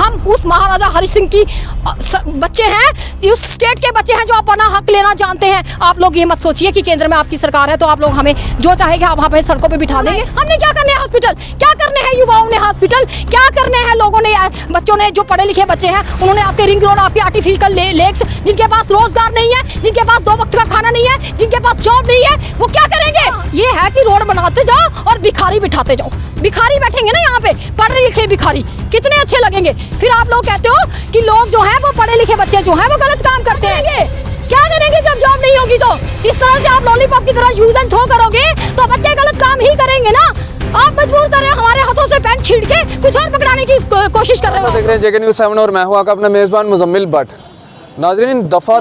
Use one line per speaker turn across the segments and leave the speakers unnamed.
हम उस महाराजा हरि सिंह की बच्चे हैं, उस स्टेट के बच्चे हैं जो अपना हक लेना जानते हैं। आप लोग ये मत सोचिए कि केंद्र में आपकी सरकार है तो आप लोग हमें जो चाहेंगे आप वहाँ पे सड़कों पे बिठा देंगे। हमने क्या करने हैं हॉस्पिटल, क्या करने हैं युवाओं ने हॉस्पिटल, क्या करने हैं लोगों ने, बच्चों ने, जो पढ़े लिखे बच्चे हैं उन्होंने आपके रिंग रोड, आपके आर्टिफिशियल लेक्स, जिनके पास रोजगार नहीं है, जिनके पास 2 वक्त का खाना नहीं है, जिनके पास जॉब नहीं है, वो क्या करेंगे? ये है कि रोड बनाते जाओ और भिखारी बिठाते जाओ। भिखारी बैठेंगे ना यहाँ पे, पढ़े लिखे भिखारी कितने अच्छे लगेंगे। फिर आप लोग कहते हो कि लोग जो है वो पढ़े लिखे बच्चे जो है वो गलत काम करते हैं। क्या करेंगे जब जॉब नहीं होगी? तो इस तरह से आप लॉलीपॉप की तरह यूज एंड थ्रो करोगे तो बच्चे गलत काम ही करेंगे ना। आप मजबूर कर रहे हैं हमारे हाथों से पेन छीन के कुछ और पकड़ाने की कोशिश कर रहे हो।
देख रहे हैं जेके न्यूज़ 7 और मैं हूं आपका अपना मेजबान मुजम्मिल भट्ट। नाज़रीन, दफ़ा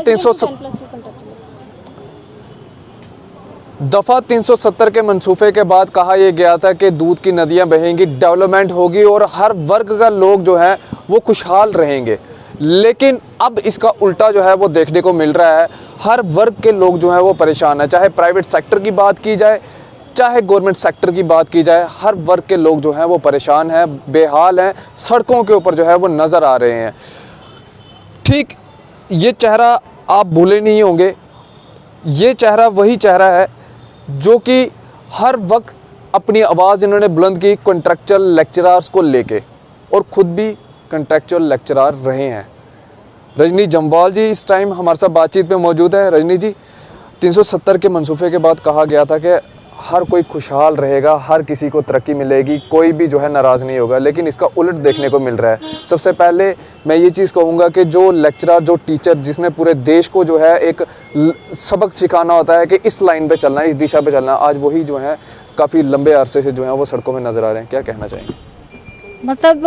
370 के मंसूफे के बाद कहा यह गया था कि दूध की नदियां बहेंगी, डेवलपमेंट होगी और हर वर्ग का लोग जो है वो खुशहाल रहेंगे। लेकिन अब इसका उल्टा जो है वो देखने को मिल रहा है। हर वर्ग के लोग जो हैं वो परेशान है, चाहे प्राइवेट सेक्टर की बात की जाए चाहे गवर्नमेंट सेक्टर की बात की जाए, हर वर्ग के लोग जो हैं वो परेशान हैं, बेहाल हैं, सड़कों के ऊपर जो है वो नज़र आ रहे हैं। ठीक ये चेहरा आप भूले नहीं होंगे, ये चेहरा वही चेहरा है जो कि हर वक्त अपनी आवाज़ इन्होंने बुलंद की कॉन्ट्रैक्चुअल लेक्चरर्स को लेके, और ख़ुद भी कॉन्ट्रैक्चुअल लेक्चरर रहे हैं। रजनी जम्वाल जी इस टाइम हमारे साथ बातचीत में मौजूद है। रजनी जी, 370 के मंसूफे के बाद कहा गया था कि हर कोई खुशहाल रहेगा, हर किसी को तरक्की मिलेगी, कोई भी जो है नाराज़ नहीं होगा, लेकिन इसका उलट देखने को मिल रहा है। सबसे पहले मैं ये चीज़ कहूँगा कि जो लेक्चरर, जो टीचर, जिसने पूरे देश को जो है एक सबक सिखाना होता है कि इस लाइन पे चलना है, इस दिशा पे चलना है, आज वही जो है काफ़ी लंबे अरसे से जो है वो सड़कों में नज़र आ रहे हैं। क्या कहना चाहेंगे?
मतलब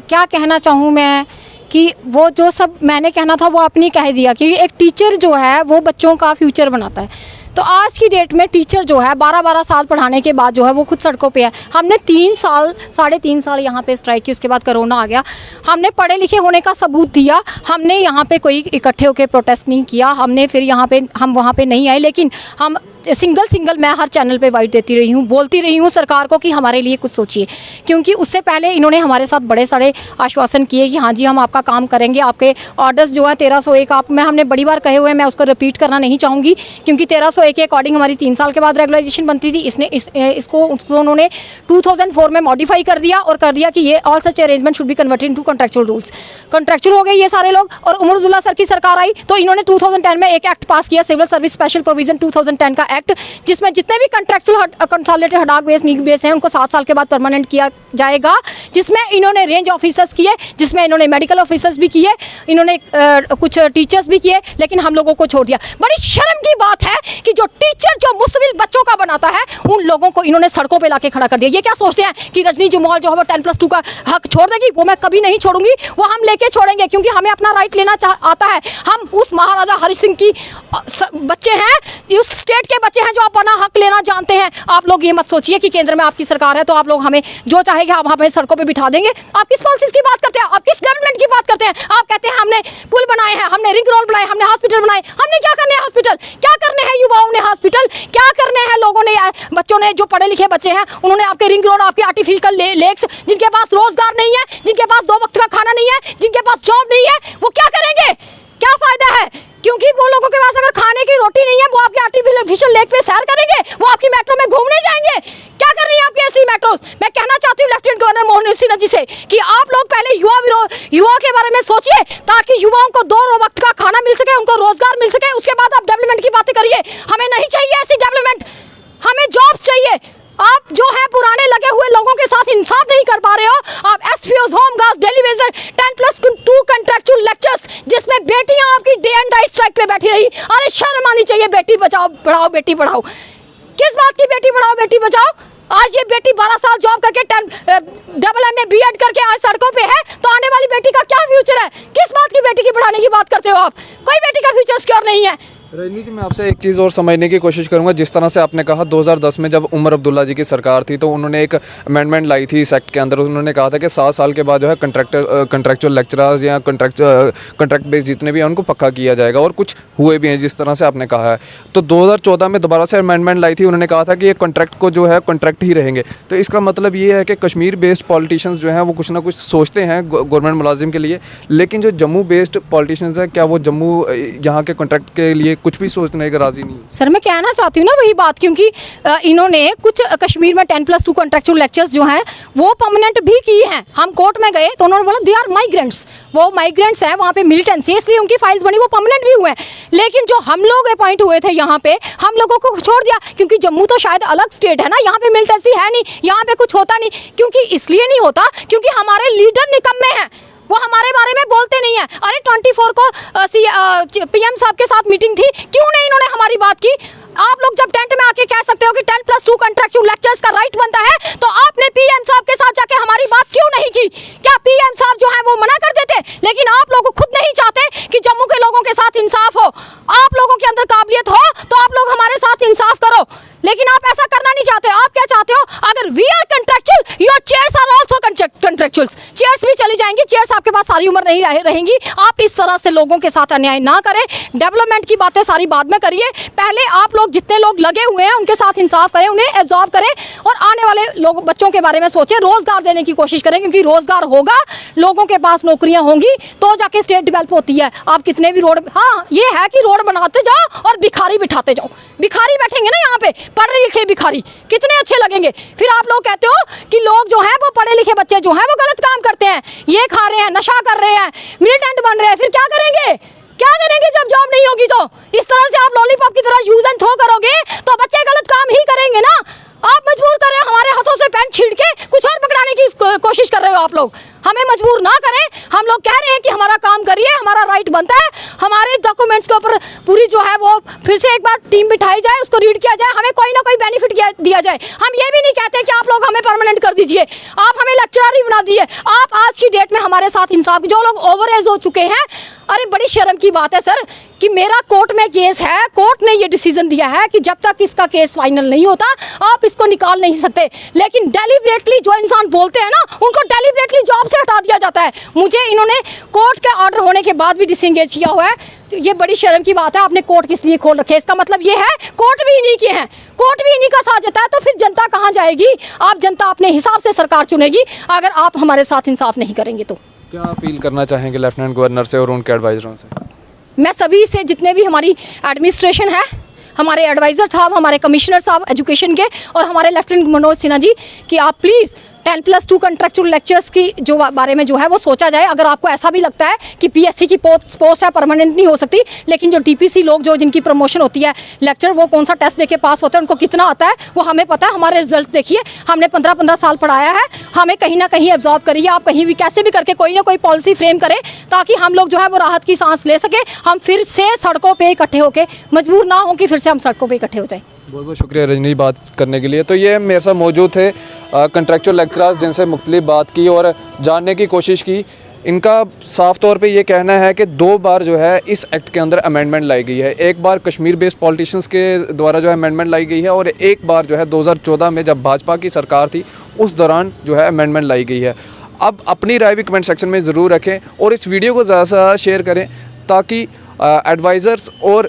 क्या कहना चाहूँ मैं कि वो जो सब मैंने कहना था वो आपने कह दिया, क्योंकि एक टीचर जो है वो बच्चों का फ्यूचर बनाता है। तो आज की डेट में टीचर जो है 12-12 साल पढ़ाने के बाद जो है वो खुद सड़कों पे है। हमने 3 साल, 3.5 साल यहाँ पे स्ट्राइक की, उसके बाद कोरोना आ गया। हमने पढ़े लिखे होने का सबूत दिया, हमने यहाँ पे कोई इकट्ठे होकर प्रोटेस्ट नहीं किया, हमने फिर यहाँ पे हम वहाँ पे नहीं आए, लेकिन हम सिंगल मैं हर चैनल पे वाइट देती रही हूँ, बोलती रही हूँ सरकार को कि हमारे लिए कुछ सोचिए। क्योंकि उससे पहले इन्होंने हमारे साथ बड़े सारे आश्वासन किए कि हाँ जी हम आपका काम करेंगे, आपके ऑर्डर्स जो है 1301 आप में हमने बड़ी बार कहे हुए हैं, मैं उसको रिपीट करना नहीं चाहूँगी, क्योंकि 1301 के अकॉर्डिंग हमारी 3 साल के बाद रेगुलाइजेशन बनती थी। इसको उन्होंने 2004 में मॉडिफाई कर दिया और कर दिया कि ये all such arrangement should be converted into contractual rules. Contractual हो गए ये सारे लोग, और उमर अब्दुल्ला सर की सरकार आई तो इन्होंने 2010 में एक एक्ट पास किया, सिविल सर्विस स्पेशल प्रोविजन 2010 का एक्ट, जिसमें जितने भी contractual consolidated ad hoc base, need base हैं उनको 7 साल के बाद परमानेंट किया जाएगा, जिसमें इन्होंने रेंज ऑफिसर्स किए, जिसमें इन्होंने मेडिकल ऑफिसर्स भी किए, इन्होंने कुछ टीचर्स भी किए, लेकिन हम लोगों को छोड़ दिया। बड़ी शर्म की बात है कि जो टीचर जो मुस्तबिल बच्चों का बनाता है उन लोगों को इन्होंने सड़कों पे लाके खड़ा कर दिया। ये क्या सोचते हैं कि रजनी जम्वाल जो है वो 10+2 का हक छोड़ देगी? वो मैं कभी नहीं छोड़ूंगी, वो हम लेके छोड़ेंगे, क्योंकि हमें अपना राइट लेना आता है। हम उस महाराजा हरि सिंह की बच्चे हैं, उस स्टेट के बच्चे हैं जो अपना हक लेना जानते हैं। आप लोग ये मत सोचिए कि केंद्र में आपकी सरकार है तो आप लोग हमें जो चाहेंगे आप वहाँ पे सड़कों पे बिठा देंगे। आप किस पॉलिसीज की बात करते हैं? आप किस डेवलपमेंट की बात करते हैं? आप कहते हैं हमने पुल बनाए हैं, हमने रिंग रोड बनाए, हमने हॉस्पिटल बनाए। हमने क्या करने हैं हॉस्पिटल? क्या करने हैं युवाओं ने हॉस्पिटल? क्या करने हैं लोगों ने, बच्चों ने, जो पढ़े लिखे बच्चे हैं उन्होंने आपके रिंग रोड, आपके आर्टिफिशियल लेक्स, जिनके पास रोजगार नहीं है, जिनके पास 2 वक्त का खाना नहीं है, जिनके पास जॉब नहीं है, वो क्या करेंगे? क्या फायदा है? क्योंकि वो लोगों के पास अगर खाने की रोटी नहीं है वो आपके आर्टिफिशियल लेक पे सैर करेंगे, वो आपकी मेट्रो में घूमने जाएंगे। क्या कर रही है आपकी ऐसी मेट्रोस? मैं कहना चाहती हूँ लेफ्टिनेंट गवर्नर मोहन सिन्हा जी से कि आप लोग पहले युवा के बारे में सोचिए, ताकि युवाओं को 2 वक्त का खाना मिल सके, उनको रोजगार मिल सके, उसके बाद आप डेवलपमेंट की बातें करिए। हमें नहीं चाहिए ऐसी डेवलपमेंट, हमें जॉब्स चाहिए। आप जो है पुराने लगे हुए लोगों के साथ इंसाफ नहीं कर पा रहे हो। आप एसपीओस, home guards, daily wager, 10+2 contractual lectures, जिसमें बेटियां आपकी डे एंड नाइट स्ट्राइक पे बैठी रही। अरे शर्म आनी चाहिए। बेटी बचाओ पढ़ाओ, बेटी पढ़ाओ, किस बात की बेटी पढ़ाओ बेटी बचाओ? आज ये बेटी 12 साल जॉब करके MA BEd करके आज सड़कों पे है, तो आने वाली बेटी का क्या फ्यूचर है? किस बात की बेटी की पढ़ाने की बात करते हो आप? कोई बेटी का फ्यूचर सिक्योर नहीं है।
रजनी जी, मैं आपसे एक चीज़ और समझने की कोशिश करूंगा। जिस तरह से आपने कहा 2010 में जब उमर अब्दुल्ला जी की सरकार थी तो उन्होंने एक अमेंडमेंट लाई थी इस एक्ट के अंदर। उन्होंने कहा था कि 7 साल के बाद जो है कंट्रैक्चुअल लेक्चरर्स या कंट्रैक्ट बेस्ड जितने भी हैं उनको पक्का किया जाएगा, और कुछ हुए भी हैं जिस तरह से आपने कहा है। तो 2014 में दोबारा से अमेंडमेंट लाई थी, उन्होंने कहा था कि ये कॉन्ट्रैक्ट को जो है कॉन्ट्रैक्ट ही रहेंगे। तो इसका मतलब ये है कि कश्मीर बेस्ड पॉलिटिशियंस जो हैं वो कुछ ना कुछ सोचते हैं गवर्नमेंट मुलाजिम के लिए, लेकिन जो जम्मू बेस्ड पॉलिटिशियंस हैं क्या वो जम्मू यहाँ के कॉन्ट्रैक्ट के लिए कुछ भी सोचने का राजी नहीं?
सर मैं कहना चाहती हूँ ना वही बात, क्योंकि इन्होंने कुछ कश्मीर में 10+2 कॉन्ट्रैक्चुअल लेक्चर्स जो हैं वो परमानेंट भी किए हैं। हम कोर्ट में गए तो उन्होंने बोला दे आर माइग्रेंट्स, वो माइग्रेंट्स हैं, वहाँ पे मिलिटेंसी, इसलिए उनकी फाइल्स बनी, वो परमानेंट भी हुए हैं। लेकिन जो हम लोग अपॉइंट हुए थे यहाँ पे, हम लोगों को छोड़ दिया, क्योंकि जम्मू तो शायद अलग स्टेट है ना, यहाँ पे मिलिटेंसी है नहीं, यहाँ पे कुछ होता नहीं। क्योंकि इसलिए नहीं होता क्योंकि हमारे लीडर निकम्मे हैं, वो हमारे बारे में बोलते नहीं है। अरे 24 को पीएम साहब के साथ मीटिंग थी, क्यों नहीं इन्होंने हमारी बात की? आप लोग जब टेंट में आके कह सकते हो कि 10+2 कॉन्ट्रैक्चुअल लेक्चर्स का राइट बनता है, तो आपने पीएम साहब के साथ जाके हमारी बात क्यों नहीं की? क्या पीएम साहब जो है वो मना कर देते? लेकिन आप लोग खुद नहीं चाहते कि जम्मू के लोगों के साथ इंसाफ हो। आप लोगों के अंदर काबिलियत हो तो आप लोग हमारे साथ इंसाफ करो, लेकिन आप ऐसा करना नहीं चाहते। आप क्या चाहते हो? अगर we are contractual, your chairs are also contractuals, chairs भी चली जाएंगी, चेयर्स आपके पास सारी उम्र नहीं रहेंगी। आप इस तरह से लोगों के साथ अन्याय ना करें। डेवलपमेंट की बातें सारी बाद में करिए, पहले आप लोग जितने लोग लगे हुए हैं उनके साथ इंसाफ करें, उन्हें एब्जॉर्ब करें, और आने वाले लोग बच्चों के बारे में सोचें, रोजगार देने की कोशिश करें, क्योंकि रोजगार होगा, लोगों के पास नौकरियां होंगी तो जाके स्टेट डेवलप होती है। आप कितने भी रोड, हाँ ये है कि रोड बनाते जाओ और भिखारी बिठाते जाओ। भिखारी बैठेंगे ना यहाँ पे, पढ़े लिखे भिखारी, कितने अच्छे लगेंगे। फिर आप लोग कहते हो कि लोग जो हैं वो पढ़े लिखे बच्चे जो हैं वो गलत काम करते हैं, ये खा रहे हैं, नशा कर रहे हैं, मिलिटेंट बन रहे हैं, फिर क्या करेंगे? क्या करेंगे जब जॉब नहीं होगी? तो इस तरह से आप लॉलीपॉप की तरह यूज एंड थ्रो करोगे तो बच्चे गलत काम ही करेंगे ना। आप मजबूर कर रहे हो, हमारे हाथों से पेन छीन के कुछ और पकड़ाने की कोशिश कर रहे हो। आप लोग हमें मजबूर ना करें। हम लोग कह रहे हैं कि हमारा काम करिए, हमारा राइट बनता है, हमारे डॉक्यूमेंट्स के ऊपर पूरी जो है वो फिर से एक बार टीम बिठाई जाए, उसको रीड किया जाए, हमें कोई ना कोई बेनिफिट दिया जाए। हम ये भी नहीं कहते कि आप लोग हमें परमानेंट कर दीजिए, आप हमें लेक्चरर ही बना दीजिए। आप आज की डेट में हमारे साथ इंसाफ, जो लोग ओवर एज हो चुके हैं, अरे बड़ी शर्म की बात है सर कि मेरा कोर्ट में केस है, कोर्ट ने ये डिसीजन दिया है कि जब तक इसका केस फाइनल नहीं होता आप इसको निकाल नहीं सकते। लेकिन डेलिबरेटली जो इंसान बोलते हैं ना, उनको डेलिबरेटली जॉब से हटा दिया जाता है। मुझे इन्होंने कोर्ट के ऑर्डर होने के बाद भी डिसएंगेज किया हुआ है, तो ये बड़ी शर्म की बात है। आपने कोर्ट किस लिए खोल रखे? इसका मतलब ये है कोर्ट भी इन्हीं के हैं, कोर्ट भी इन्हीं का साथ देता है। तो फिर जनता कहाँ जाएगी? आप जनता अपने हिसाब से सरकार चुनेगी अगर आप हमारे साथ इंसाफ नहीं करेंगे तो।
क्या अपील करना चाहेंगे लेफ्टिनेंट गवर्नर से और उनके एडवाइजरों से?
मैं सभी से, जितने भी हमारी एडमिनिस्ट्रेशन है, हमारे एडवाइज़र साहब, हमारे कमिश्नर साहब एजुकेशन के, और हमारे लेफ्टिनेंट मनोज सिन्हा जी, कि आप प्लीज़ 10+2 कॉन्ट्रैक्चुअल लेक्चर्स की जो बारे में जो है वो सोचा जाए। अगर आपको ऐसा भी लगता है कि पीएससी की पोस्ट है, परमानेंट नहीं हो सकती, लेकिन जो टीपीसी लोग जो जिनकी प्रमोशन होती है, लेक्चर वो कौन सा टेस्ट देके पास होते हैं, उनको कितना आता है वो हमें पता है। हमारे रिजल्ट देखिए, हमने 15-15 साल पढ़ाया है, हमें कहीं ना कहीं एब्जॉर्ब करिए। आप कहीं भी कैसे भी करके कोई ना कोई पॉलिसी फ्रेम करें ताकि हम लोग जो है वो राहत की सांस ले सके, हम फिर से सड़कों पर इकट्ठे होकर, मजबूर ना हो कि फिर से हम सड़कों पर इकट्ठे हो जाए।
बहुत बहुत शुक्रिया रजनी बात करने के लिए। तो ये मेरे साथ मौजूद थे कंट्रैक्चुअल लेक्चरर्स, जिनसे मुख्तलिफ बात की और जानने की कोशिश की। इनका साफ तौर पे ये कहना है कि 2 बार जो है इस एक्ट के अंदर अमेंडमेंट लाई गई है। एक बार कश्मीर बेस्ड पॉलिटिशियंस के द्वारा जो है अमेंडमेंट लाई गई है, और एक बार जो है 2014 में जब भाजपा की सरकार थी उस दौरान जो है अमेंडमेंट लाई गई है। अब अपनी राय भी कमेंट सेक्शन में ज़रूर रखें और इस वीडियो को ज़्यादा से ज़्यादा शेयर करें ताकि एडवाइज़र्स और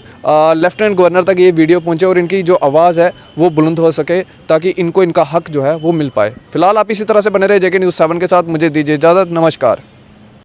लेफ्टिनेंट गवर्नर तक ये वीडियो पहुंचे और इनकी जो आवाज़ है वो बुलंद हो सके, ताकि इनको इनका हक जो है वो मिल पाए। फिलहाल आप इसी तरह से बने रहे जेके न्यूज़ 7 के साथ। मुझे दीजिए इजाज़त, नमस्कार।